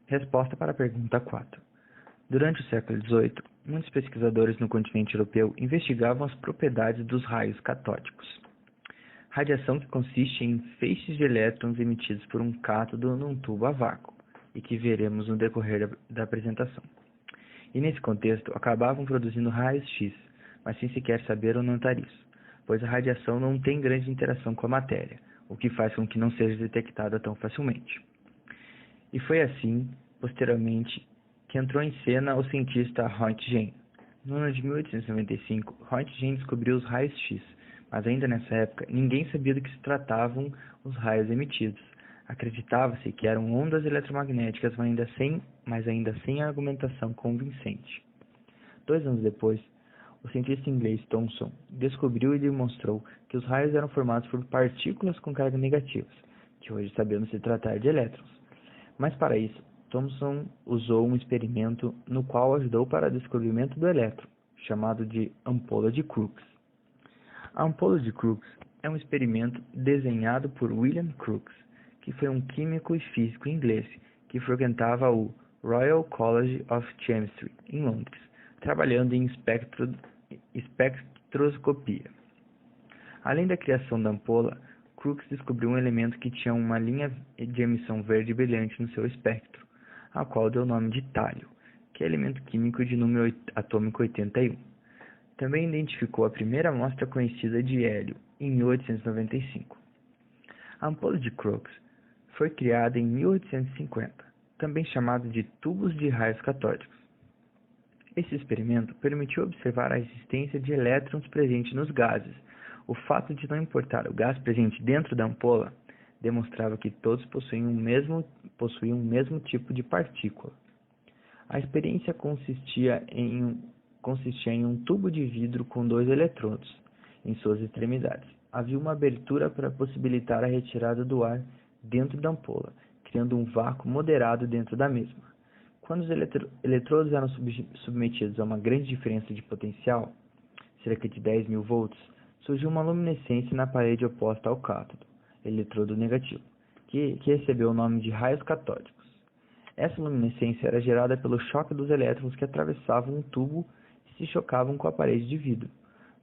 Resposta para a pergunta 4. Durante o século XVIII, muitos pesquisadores no continente europeu investigavam as propriedades dos raios catódicos. Radiação que consiste em feixes de elétrons emitidos por um cátodo num tubo a vácuo, e que veremos no decorrer da apresentação. E nesse contexto, acabavam produzindo raios X, mas sem sequer saber ou notar isso, pois a radiação não tem grande interação com a matéria, o que faz com que não seja detectada tão facilmente. E foi assim, posteriormente, que entrou em cena o cientista Röntgen. No ano de 1895, Röntgen descobriu os raios X, mas ainda nessa época ninguém sabia do que se tratavam os raios emitidos. Acreditava-se que eram ondas eletromagnéticas, mas ainda sem argumentação convincente. 2 anos depois, o cientista inglês Thomson descobriu e demonstrou que os raios eram formados por partículas com carga negativas, que hoje sabemos se tratar de elétrons. Mas para isso, Thomson usou um experimento no qual ajudou para o descobrimento do elétron, chamado de ampola de Crookes. A ampola de Crookes é um experimento desenhado por William Crookes, que foi um químico e físico inglês que frequentava o Royal College of Chemistry, em Londres, trabalhando em espectroscopia. Além da criação da ampola, Crookes descobriu um elemento que tinha uma linha de emissão verde brilhante no seu espectro, a qual deu o nome de tálio, que é elemento químico de número atômico 81. Também identificou a primeira amostra conhecida de hélio, em 1895. A ampola de Crookes foi criada em 1850, também chamada de tubos de raios catódicos. Esse experimento permitiu observar a existência de elétrons presentes nos gases. O fato de não importar o gás presente dentro da ampola demonstrava que todos possuíam o mesmo tipo de partícula. A experiência consistia em um tubo de vidro com 2 eletrodos em suas extremidades. Havia uma abertura para possibilitar a retirada do ar dentro da ampola, criando um vácuo moderado dentro da mesma. Quando os eletrodos eram submetidos a uma grande diferença de potencial, cerca de 10.000 volts, surgiu uma luminescência na parede oposta ao cátodo, eletrodo negativo, que recebeu o nome de raios catódicos. Essa luminescência era gerada pelo choque dos elétrons que atravessavam o tubo e se chocavam com a parede de vidro.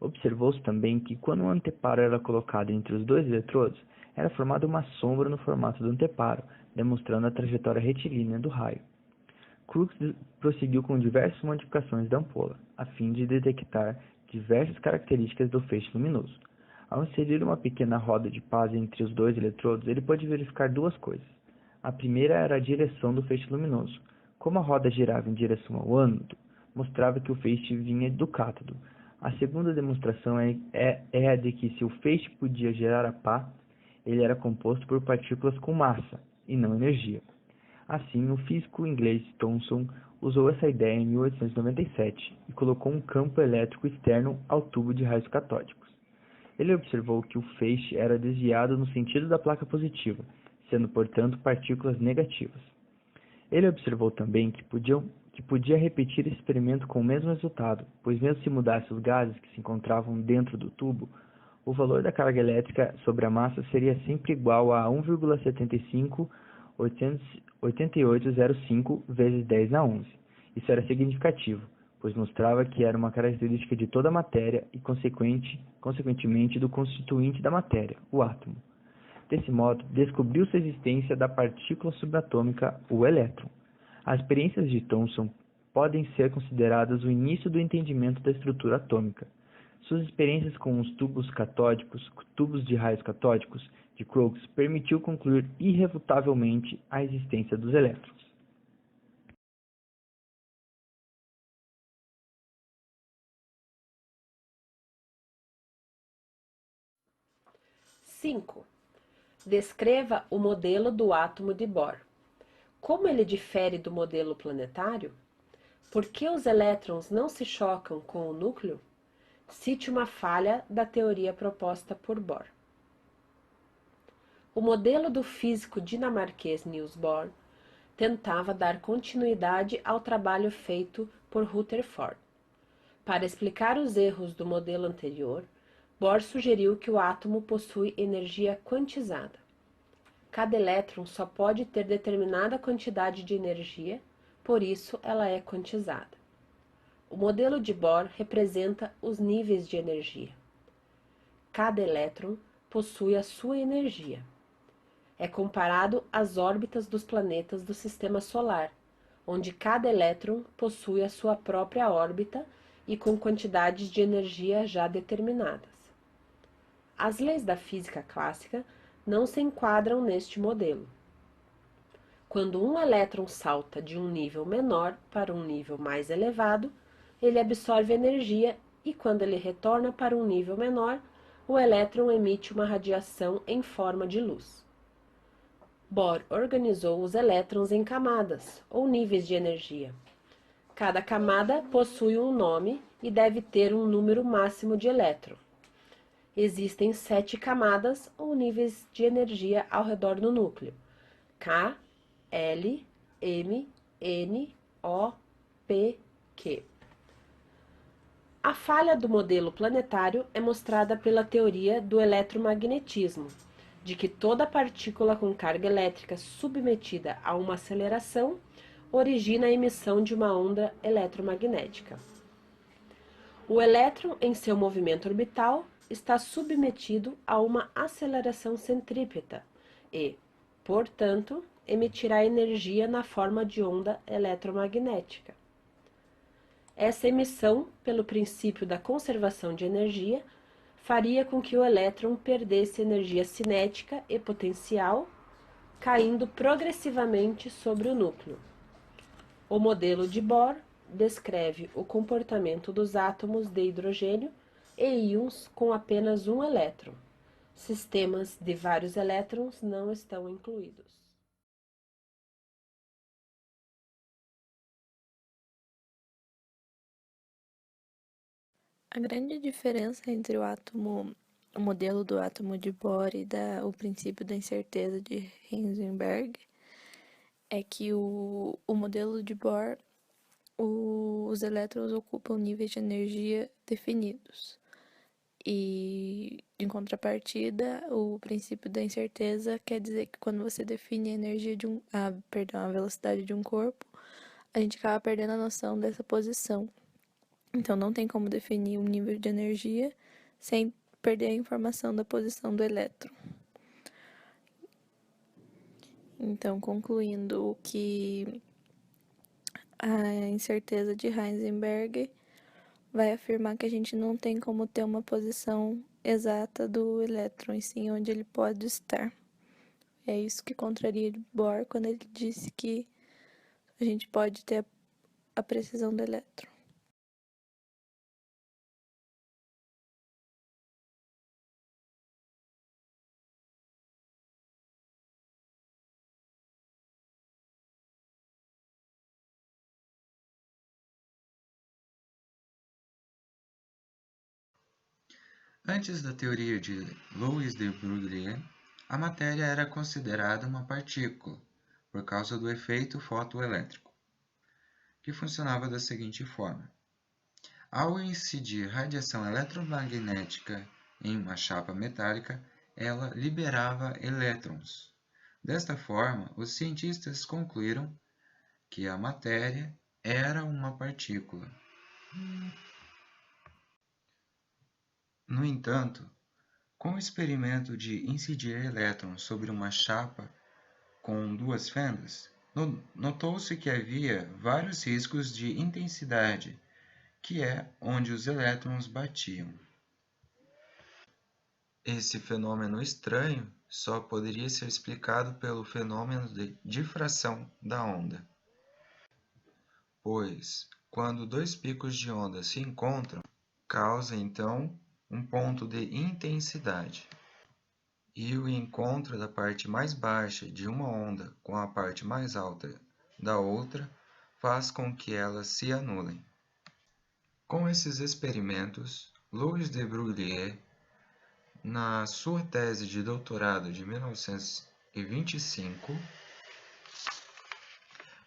Observou-se também que quando um anteparo era colocado entre os 2 eletrodos, era formada uma sombra no formato do anteparo, demonstrando a trajetória retilínea do raio. Crookes prosseguiu com diversas modificações da ampola, a fim de detectar diversas características do feixe luminoso. Ao inserir uma pequena roda de paz entre os 2 eletrodos, ele pôde verificar 2 coisas. A primeira era a direção do feixe luminoso. Como a roda girava em direção ao ânodo, mostrava que o feixe vinha do cátodo. A segunda demonstração é a de que se o feixe podia gerar a pá, ele era composto por partículas com massa, e não energia. Assim, o físico inglês Thomson usou essa ideia em 1897 e colocou um campo elétrico externo ao tubo de raios catódicos. Ele observou que o feixe era desviado no sentido da placa positiva, sendo, portanto, partículas negativas. Ele observou também que podia repetir esse experimento com o mesmo resultado, pois mesmo se mudasse os gases que se encontravam dentro do tubo, o valor da carga elétrica sobre a massa seria sempre igual a 1,75805 vezes 10 a 11. Isso era significativo, pois mostrava que era uma característica de toda a matéria e, consequentemente, do constituinte da matéria, o átomo. Desse modo, descobriu-se a existência da partícula subatômica, o elétron. As experiências de Thomson podem ser consideradas o início do entendimento da estrutura atômica. Suas experiências com os tubos de raios catódicos de Crookes permitiu concluir irrefutavelmente a existência dos elétrons. Cinco. Descreva o modelo do átomo de Bohr. Como ele difere do modelo planetário? Por que os elétrons não se chocam com o núcleo? Cite uma falha da teoria proposta por Bohr. O modelo do físico dinamarquês Niels Bohr tentava dar continuidade ao trabalho feito por Rutherford. Para explicar os erros do modelo anterior, Bohr sugeriu que o átomo possui energia quantizada. Cada elétron só pode ter determinada quantidade de energia, por isso ela é quantizada. O modelo de Bohr representa os níveis de energia. Cada elétron possui a sua energia. É comparado às órbitas dos planetas do Sistema Solar, onde cada elétron possui a sua própria órbita e com quantidades de energia já determinadas. As leis da física clássica não se enquadram neste modelo. Quando um elétron salta de um nível menor para um nível mais elevado, ele absorve energia e, quando ele retorna para um nível menor, o elétron emite uma radiação em forma de luz. Bohr organizou os elétrons em camadas, ou níveis de energia. Cada camada possui um nome e deve ter um número máximo de elétrons. Existem 7 camadas ou níveis de energia ao redor do núcleo: K, L, M, N, O, P, Q. A falha do modelo planetário é mostrada pela teoria do eletromagnetismo, de que toda partícula com carga elétrica submetida a uma aceleração origina a emissão de uma onda eletromagnética. O elétron, em seu movimento orbital, está submetido a uma aceleração centrípeta e, portanto, emitirá energia na forma de onda eletromagnética. Essa emissão, pelo princípio da conservação de energia, faria com que o elétron perdesse energia cinética e potencial, caindo progressivamente sobre o núcleo. O modelo de Bohr descreve o comportamento dos átomos de hidrogênio e íons com apenas um elétron. Sistemas de vários elétrons não estão incluídos. A grande diferença entre o modelo do átomo de Bohr e o princípio da incerteza de Heisenberg é que o modelo de Bohr, os elétrons ocupam níveis de energia definidos. E, em contrapartida, o princípio da incerteza quer dizer que quando você define a energia a velocidade de um corpo, a gente acaba perdendo a noção dessa posição. Então, não tem como definir um nível de energia sem perder a informação da posição do elétron. Então, concluindo que a incerteza de Heisenberg vai afirmar que a gente não tem como ter uma posição exata do elétron, e sim onde ele pode estar. É isso que contraria Bohr quando ele disse que a gente pode ter a precisão do elétron. Antes da teoria de Louis de Broglie, a matéria era considerada uma partícula, por causa do efeito fotoelétrico, que funcionava da seguinte forma. Ao incidir radiação eletromagnética em uma chapa metálica, ela liberava elétrons. Desta forma, os cientistas concluíram que a matéria era uma partícula. No entanto, com o experimento de incidir elétrons sobre uma chapa com duas fendas, notou-se que havia vários riscos de intensidade, que é onde os elétrons batiam. Esse fenômeno estranho só poderia ser explicado pelo fenômeno de difração da onda, pois, quando dois picos de onda se encontram, causa então um ponto de intensidade. E o encontro da parte mais baixa de uma onda com a parte mais alta da outra faz com que elas se anulem. Com esses experimentos, Louis de Broglie, na sua tese de doutorado de 1925,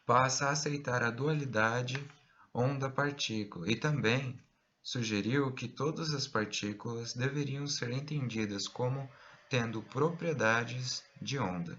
passa a aceitar a dualidade onda-partícula e também sugeriu que todas as partículas deveriam ser entendidas como tendo propriedades de onda.